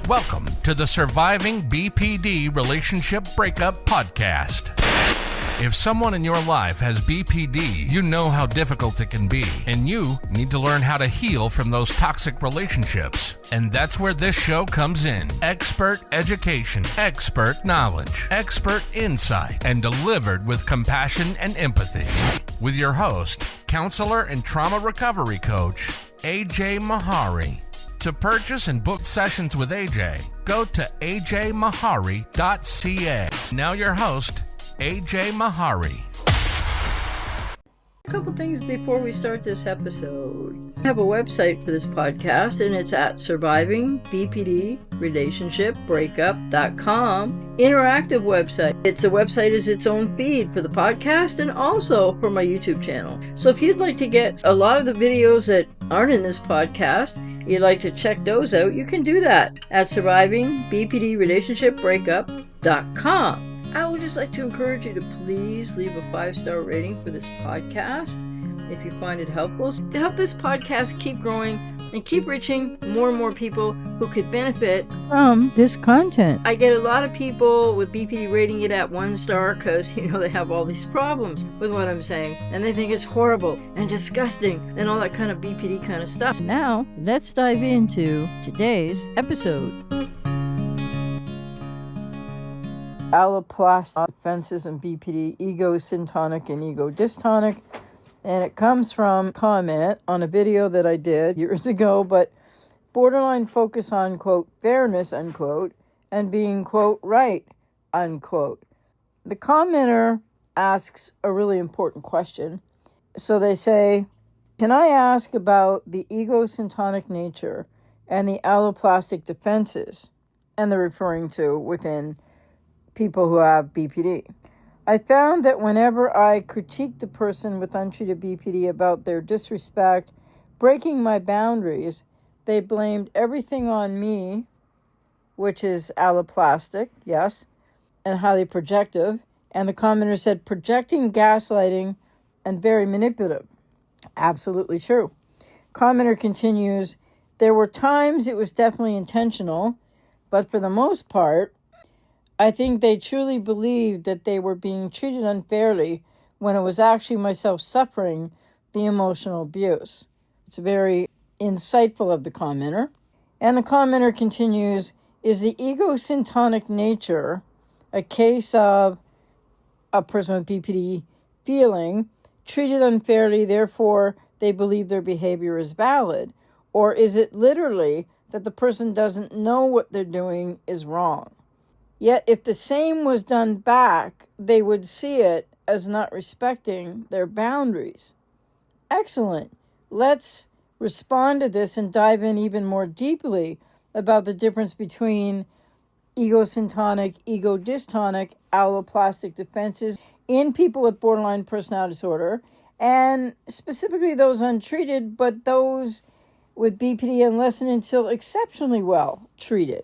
Welcome to the Surviving BPD Relationship Breakup Podcast. If someone in your life has BPD, you know how difficult it can be, and you need to learn how to heal from those toxic relationships. And that's where this show comes in. Expert education, expert knowledge, expert insight, and delivered with compassion and empathy. With your host, counselor and trauma recovery coach, ajmahari. To purchase and book sessions with AJ, go to ajmahari.ca. Now your host, ajmahari. A couple things before we start this episode. I have a website for this podcast, and it's at survivingbpdrelationshipbreakup.com. Interactive website. It's a website is its own feed for the podcast and also for my YouTube channel. So if you'd like to get a lot of the videos that aren't in this podcast, you'd like to check those out, you can do that at survivingbpdrelationshipbreakup.com. I would just like to encourage you to please leave a 5-star rating for this podcast if you find it helpful, to help this podcast keep growing and keep reaching more and more people who could benefit from this content. I get a lot of people with BPD rating it at 1 star because, they have all these problems with what I'm saying, and they think it's horrible and disgusting and all that kind of BPD kind of stuff. Now, let's dive into today's episode. Alloplastic defenses in BPD, Ego-syntonic and ego-dystonic. And it comes from a comment on a video that I did years ago, but borderline focus on, quote, fairness, unquote, and being, quote, right, unquote. The commenter asks a really important question. So they say, can I ask about the ego-syntonic nature and the alloplastic defenses? And they're referring to within people who have BPD. I found that whenever I critiqued the person with untreated BPD about their disrespect, breaking my boundaries, they blamed everything on me, which is alloplastic, yes, and highly projective. And the commenter said, projecting, gaslighting, and very manipulative. Absolutely true. Commenter continues, there were times it was definitely intentional, but for the most part, I think they truly believed that they were being treated unfairly when it was actually myself suffering the emotional abuse. It's very insightful of the commenter. And the commenter continues, is the ego-syntonic nature a case of a person with BPD feeling treated unfairly, therefore they believe their behavior is valid? Or is it literally that the person doesn't know what they're doing is wrong? Yet, if the same was done back, they would see it as not respecting their boundaries. Excellent. Let's respond to this and dive in even more deeply about the difference between ego-syntonic, ego-dystonic, alloplastic defenses in people with borderline personality disorder, and specifically those untreated, but those with BPD unless and until exceptionally well treated.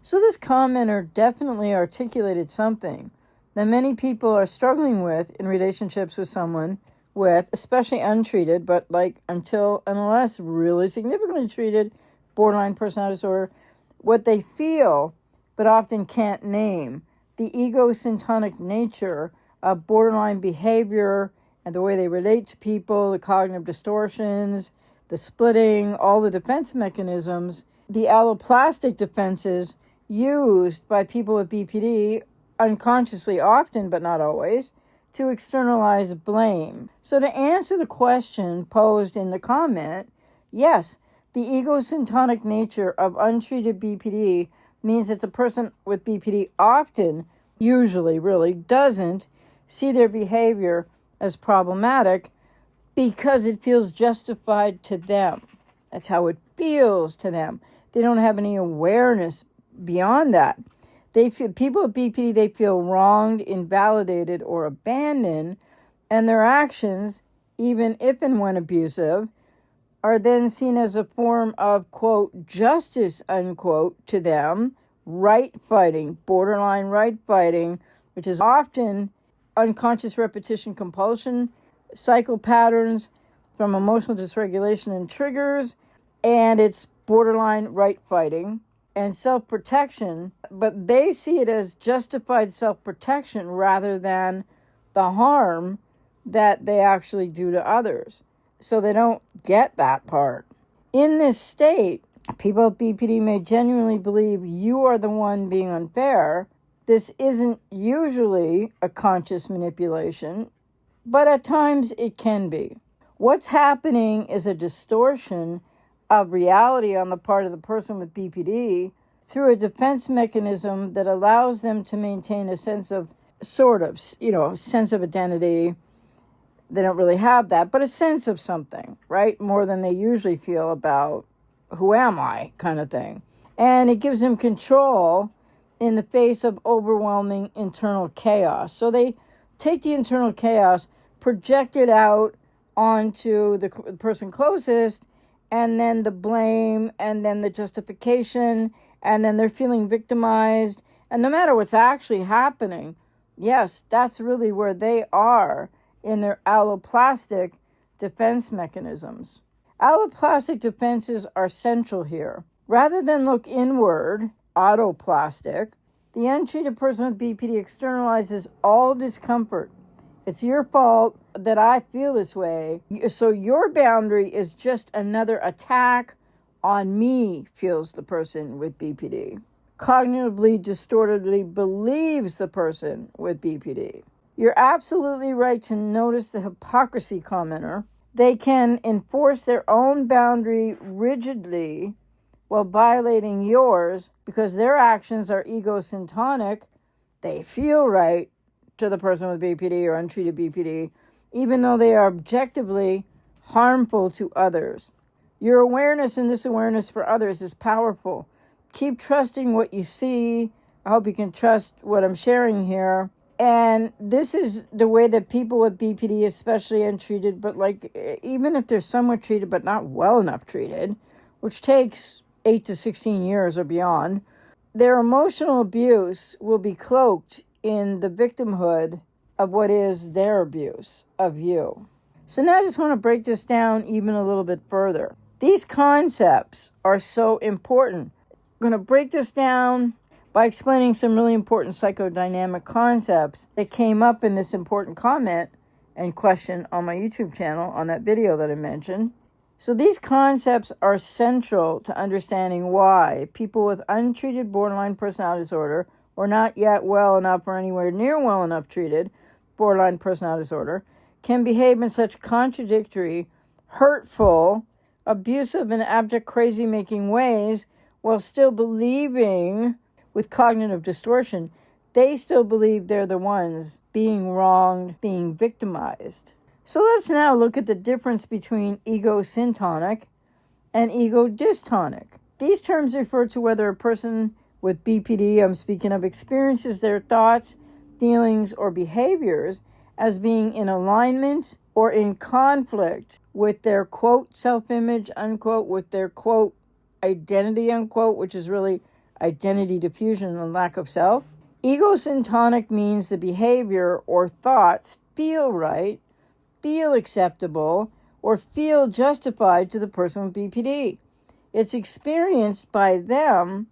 So this commenter definitely articulated something that many people are struggling with in relationships with someone with, especially untreated, but until unless really significantly treated borderline personality disorder, what they feel but often can't name, the ego-syntonic nature of borderline behavior and the way they relate to people, the cognitive distortions, the splitting, all the defense mechanisms, the alloplastic defenses used by people with BPD unconsciously often, but not always, to externalize blame. So to answer the question posed in the comment, yes, the ego-syntonic nature of untreated BPD means that the person with BPD often, usually really, doesn't see their behavior as problematic because it feels justified to them. That's how it feels to them. They don't have any awareness beyond that. People with BPD, they feel wronged, invalidated, or abandoned, and their actions, even if and when abusive, are then seen as a form of, quote, justice, unquote, to them, right fighting, borderline right fighting, which is often unconscious repetition compulsion, cycle patterns from emotional dysregulation and triggers, and it's borderline right fighting. and self-protection, but they see it as justified self-protection rather than the harm that they actually do to others. So they don't get that part. In this state, people with BPD may genuinely believe you are the one being unfair. This isn't usually a conscious manipulation, but at times it can be. What's happening is a distortion of reality on the part of the person with BPD through a defense mechanism that allows them to maintain a sense of, sense of identity. They don't really have that, but a sense of something, right? More than they usually feel about who am I kind of thing. And it gives them control in the face of overwhelming internal chaos. So they take the internal chaos, project it out onto the person closest, and then the blame, and then the justification, and then they're feeling victimized. And no matter what's actually happening, yes, that's really where they are in their alloplastic defense mechanisms. Alloplastic defenses are central here. Rather than look inward, autoplastic, the untreated person with BPD externalizes all discomfort. It's your fault that I feel this way. So your boundary is just another attack on me, feels the person with BPD. Cognitively distortedly believes the person with BPD. You're absolutely right to notice the hypocrisy commenter. They can enforce their own boundary rigidly while violating yours because their actions are ego-syntonic. They feel right to the person with BPD or untreated BPD, even though they are objectively harmful to others. Your awareness and this awareness for others is powerful. Keep trusting what you see. I hope you can trust what I'm sharing here. And this is the way that people with BPD, especially untreated, but even if they're somewhat treated but not well enough treated, which takes 8 to 16 years or beyond, their emotional abuse will be cloaked in the victimhood of what is their abuse of you. So now I just want to break this down even a little bit further. These concepts are so important. I'm going to break this down by explaining some really important psychodynamic concepts that came up in this important comment and question on my YouTube channel on that video that I mentioned. So these concepts are central to understanding why people with untreated borderline personality disorder, or not yet well enough or anywhere near well enough treated borderline personality disorder, can behave in such contradictory, hurtful, abusive, and abject crazy-making ways while still believing, with cognitive distortion, they still believe they're the ones being wronged, being victimized. So let's now look at the difference between ego-syntonic and ego-dystonic. These terms refer to whether a person with BPD, I'm speaking of, experiences their thoughts, feelings, or behaviors as being in alignment or in conflict with their, quote, self-image, unquote, with their, quote, identity, unquote, which is really identity diffusion and lack of self. Ego-syntonic means the behavior or thoughts feel right, feel acceptable, or feel justified to the person with BPD. It's experienced by them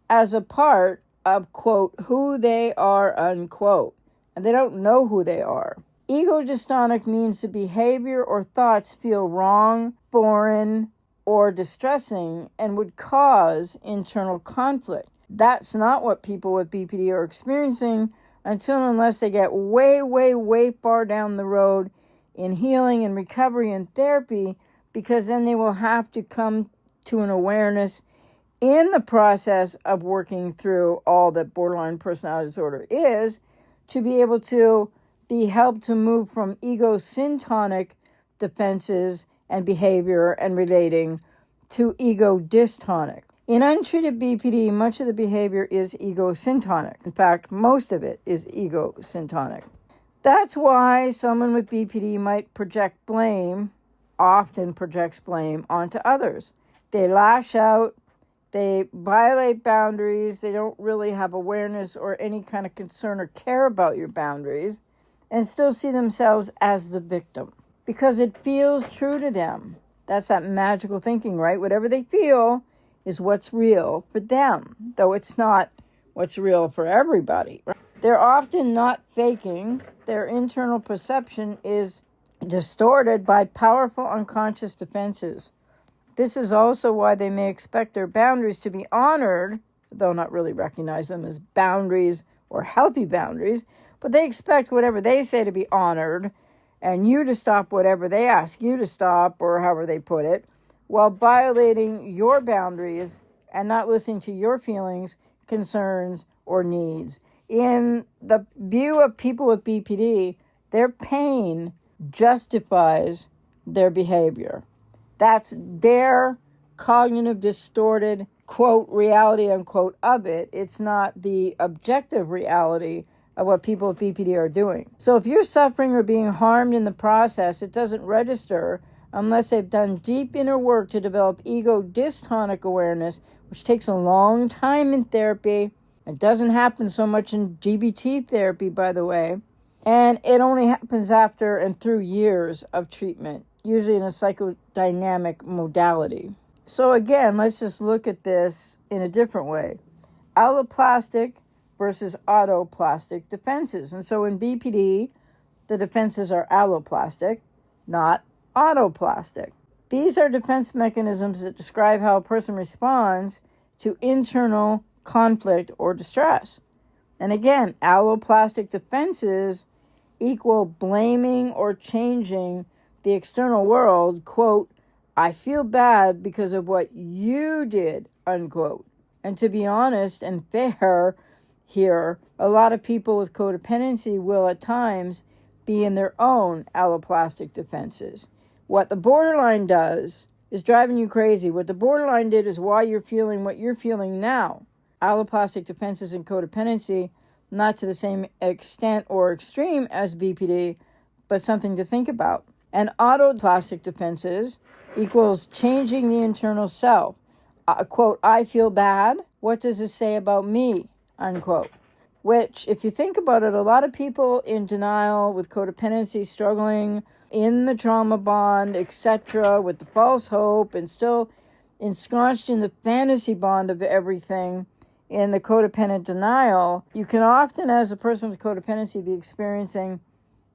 as a part of, quote, who they are, unquote, and they don't know who they are. Ego-dystonic means the behavior or thoughts feel wrong, foreign, or distressing and would cause internal conflict. That's not what people with BPD are experiencing until and unless they get way, way, way far down the road in healing and recovery and therapy, because then they will have to come to an awareness in the process of working through all that borderline personality disorder is, to be able to be helped to move from ego-syntonic defenses and behavior and relating to ego-dystonic. In untreated BPD, much of the behavior is ego-syntonic. In fact, most of it is ego-syntonic. That's why someone with BPD might often projects blame onto others. They lash out, they violate boundaries, they don't really have awareness or any kind of concern or care about your boundaries, and still see themselves as the victim because it feels true to them. That's that magical thinking, right? Whatever they feel, is what's real for them, though it's not what's real for everybody. They're often not faking. Their internal perception is distorted by powerful unconscious defenses. This is also why they may expect their boundaries to be honored, though not really recognize them as boundaries or healthy boundaries, but they expect whatever they say to be honored and you to stop whatever they ask you to stop, or however they put it, while violating your boundaries and not listening to your feelings, concerns, or needs. In the view of people with BPD, their pain justifies their behavior. That's their cognitive distorted, quote, reality, unquote, of it. It's not the objective reality of what people with BPD are doing. So if you're suffering or being harmed in the process, it doesn't register unless they've done deep inner work to develop ego-dystonic awareness, which takes a long time in therapy. It doesn't happen so much in GBT therapy, by the way. And it only happens after and through years of treatment, usually in a psychodynamic modality. So again, let's just look at this in a different way. Alloplastic versus autoplastic defenses. And so in BPD, the defenses are alloplastic, not autoplastic. These are defense mechanisms that describe how a person responds to internal conflict or distress. And again, alloplastic defenses equal blaming or changing the external world, quote, I feel bad because of what you did, unquote. And to be honest and fair here, a lot of people with codependency will at times be in their own alloplastic defenses. What the borderline does is driving you crazy. What the borderline did is why you're feeling what you're feeling now. Alloplastic defenses and codependency, not to the same extent or extreme as BPD, but something to think about. And autoplastic defenses equals changing the internal self. Quote, I feel bad. What does this say about me? Unquote. Which, if you think about it, a lot of people in denial with codependency, struggling in the trauma bond, etc., with the false hope, and still ensconced in the fantasy bond of everything, in the codependent denial, you can often, as a person with codependency, be experiencing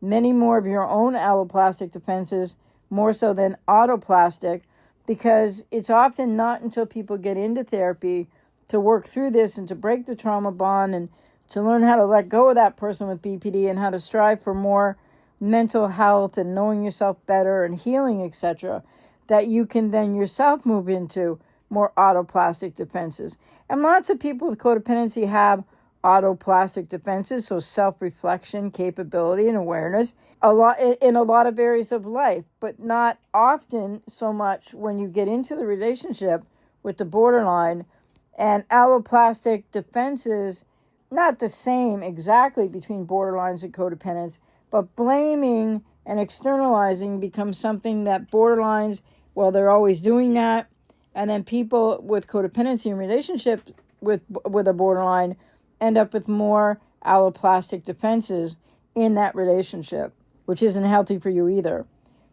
many more of your own alloplastic defenses, more so than autoplastic, because it's often not until people get into therapy to work through this and to break the trauma bond and to learn how to let go of that person with BPD and how to strive for more mental health and knowing yourself better and healing, etc., that you can then yourself move into more autoplastic defenses. And lots of people with codependency have autoplastic defenses, so self-reflection, capability, and awareness, in a lot of areas of life, but not often so much when you get into the relationship with the borderline. And alloplastic defenses, not the same exactly between borderlines and codependents, but blaming and externalizing becomes something that borderlines, well, they're always doing that. And then people with codependency in relationships with a borderline end up with more alloplastic defenses in that relationship, which isn't healthy for you either.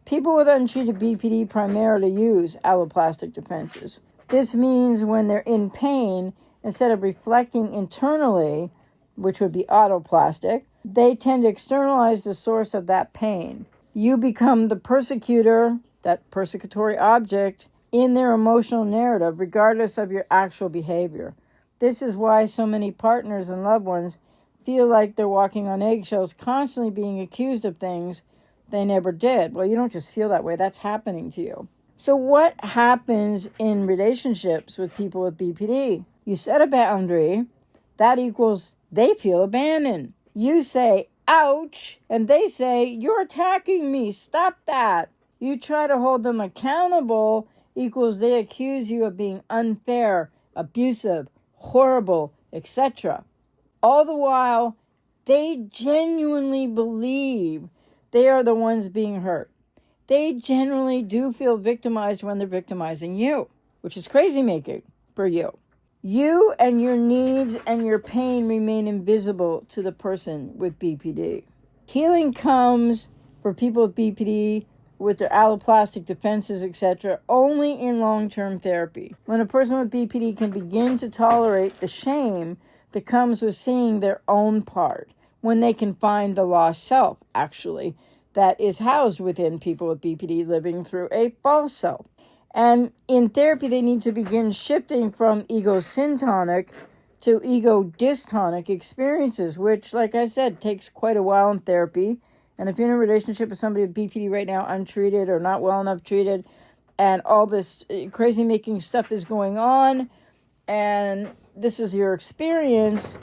People with untreated BPD primarily use alloplastic defenses. This means when they're in pain, instead of reflecting internally, which would be autoplastic, they tend to externalize the source of that pain. You become the persecutor, that persecutory object, in their emotional narrative, regardless of your actual behavior. This is why so many partners and loved ones feel like they're walking on eggshells, constantly being accused of things they never did. Well, you don't just feel that way. That's happening to you. So what happens in relationships with people with BPD? You set a boundary. That equals they feel abandoned. You say, ouch, and they say, you're attacking me. Stop that. You try to hold them accountable equals they accuse you of being unfair, abusive, horrible, etc. All the while, they genuinely believe they are the ones being hurt. They generally do feel victimized when they're victimizing you, which is crazy making for you. You and your needs and your pain remain invisible to the person with BPD. Healing comes for people with BPD with their alloplastic defenses, etc., only in long-term therapy. When a person with BPD can begin to tolerate the shame that comes with seeing their own part, when they can find the lost self, actually, that is housed within people with BPD living through a false self. And in therapy, they need to begin shifting from ego-syntonic to ego-dystonic experiences, which, like I said, takes quite a while in therapy. And if you're in a relationship with somebody with BPD right now, untreated or not well enough treated, and all this crazy-making stuff is going on, and this is your experience,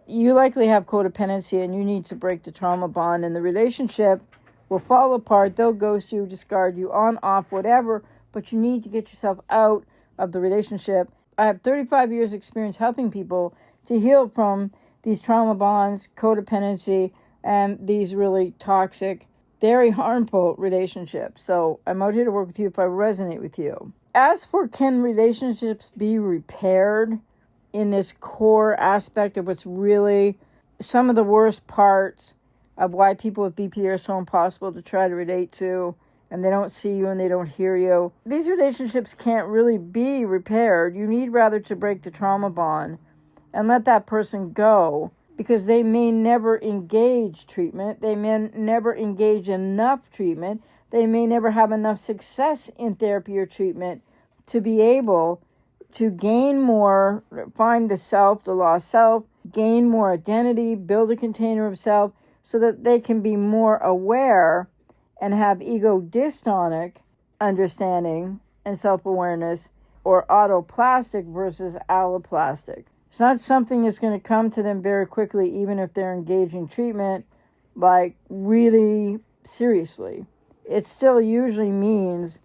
you likely have codependency and you need to break the trauma bond, and the relationship will fall apart. They'll ghost you, discard you, on, off, whatever, but you need to get yourself out of the relationship. I have 35 years experience helping people to heal from these trauma bonds, codependency, and these really toxic, very harmful relationships. So I'm out here to work with you if I resonate with you. As for can relationships be repaired in this core aspect of what's really some of the worst parts of why people with BPD are so impossible to try to relate to, and they don't see you and they don't hear you. These relationships can't really be repaired. You need rather to break the trauma bond and let that person go, because they may never engage treatment. They may never engage enough treatment. They may never have enough success in therapy or treatment to be able to gain more, find the self, the lost self, gain more identity, build a container of self, so that they can be more aware and have ego-dystonic understanding and self-awareness, or autoplastic versus alloplastic. It's not something that's going to come to them very quickly, even if they're engaging treatment, like really seriously. It still usually means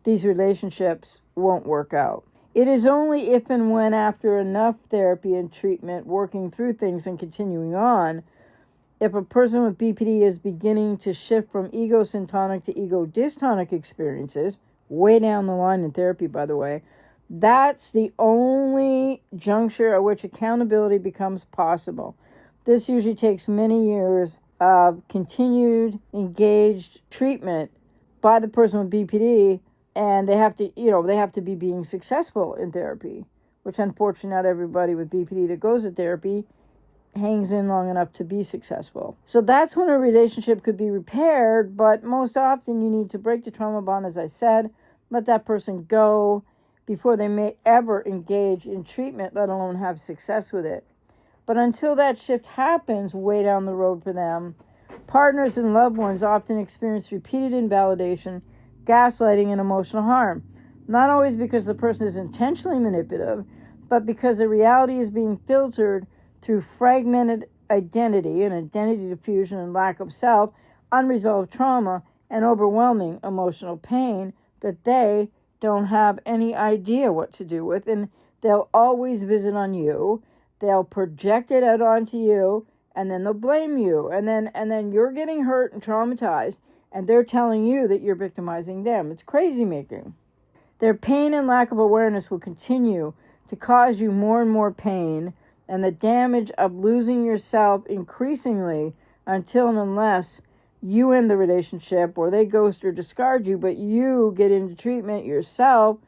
these relationships won't work out. It is only if and when, after enough therapy and treatment, working through things and continuing on, if a person with BPD is beginning to shift from ego-syntonic to ego-dystonic experiences, way down the line in therapy, by the way, that's the only juncture at which accountability becomes possible. This usually takes many years of continued, engaged treatment by the person with BPD, and they have to be being successful in therapy, which unfortunately not everybody with BPD that goes to therapy hangs in long enough to be successful. So that's when a relationship could be repaired, but most often you need to break the trauma bond, as I said, let that person go before they may ever engage in treatment, let alone have success with it. But until that shift happens way down the road for them, partners and loved ones often experience repeated invalidation, gaslighting, and emotional harm. Not always because the person is intentionally manipulative, but because the reality is being filtered through fragmented identity and identity diffusion and lack of self, unresolved trauma, and overwhelming emotional pain that they don't have any idea what to do with. And they'll always visit on you. They'll project it out onto you, and then they'll blame you. And then you're getting hurt and traumatized, and they're telling you that you're victimizing them. It's crazy making. Their pain and lack of awareness will continue to cause you more and more pain, and the damage of losing yourself increasingly until and unless you end the relationship, or they ghost or discard you, but you get into treatment yourself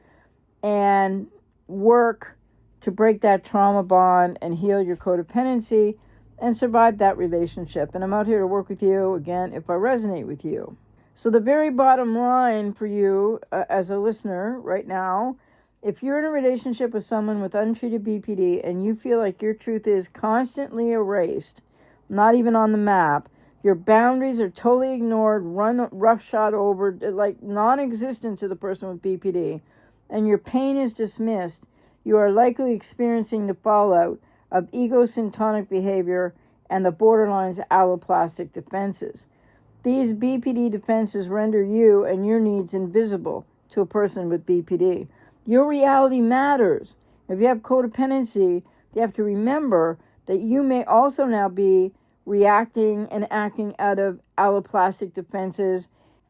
and work to break that trauma bond and heal your codependency and survive that relationship. And I'm out here to work with you, again, if I resonate with you. So the very bottom line for you as a listener right now, if you're in a relationship with someone with untreated BPD and you feel like your truth is constantly erased, not even on the map, your boundaries are totally ignored, run roughshod over, like non-existent to the person with BPD, and your pain is dismissed, you are likely experiencing the fallout of ego-syntonic behavior and the borderline's alloplastic defenses. These BPD defenses render you and your needs invisible to a person with BPD. Your reality matters. If you have codependency, you have to remember that you may also now be reacting and acting out of alloplastic defenses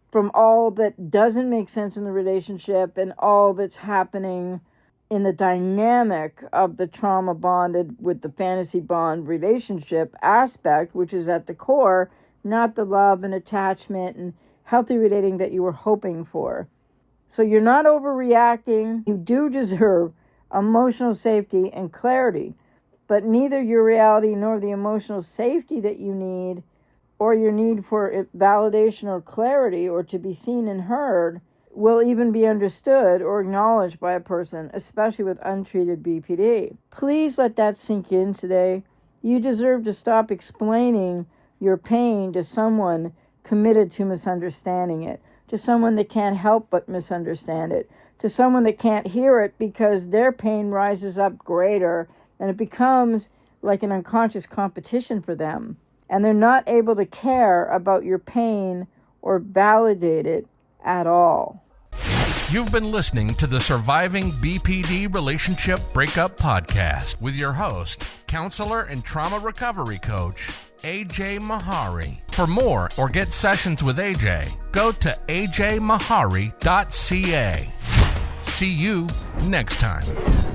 from all that doesn't make sense in the relationship and all that's happening in the dynamic of the trauma bonded with the fantasy bond relationship aspect, which is at the core, not the love and attachment healthy relating that you were hoping for. So you're not overreacting. You do deserve emotional safety and clarity, but neither your reality nor the emotional safety that you need or your need for validation or clarity or to be seen and heard will even be understood or acknowledged by a person, especially with untreated BPD. Please let that sink in today. You deserve to stop explaining your pain to someone committed to misunderstanding it, to someone that can't help but misunderstand it, to someone that can't hear it because their pain rises up greater and it becomes like an unconscious competition for them. And they're not able to care about your pain or validate it at all. You've been listening to the Surviving BPD Relationship Breakup Podcast with your host, counselor and trauma recovery coach, ajmahari. For more or get sessions with AJ, go to ajmahari.ca. See you next time.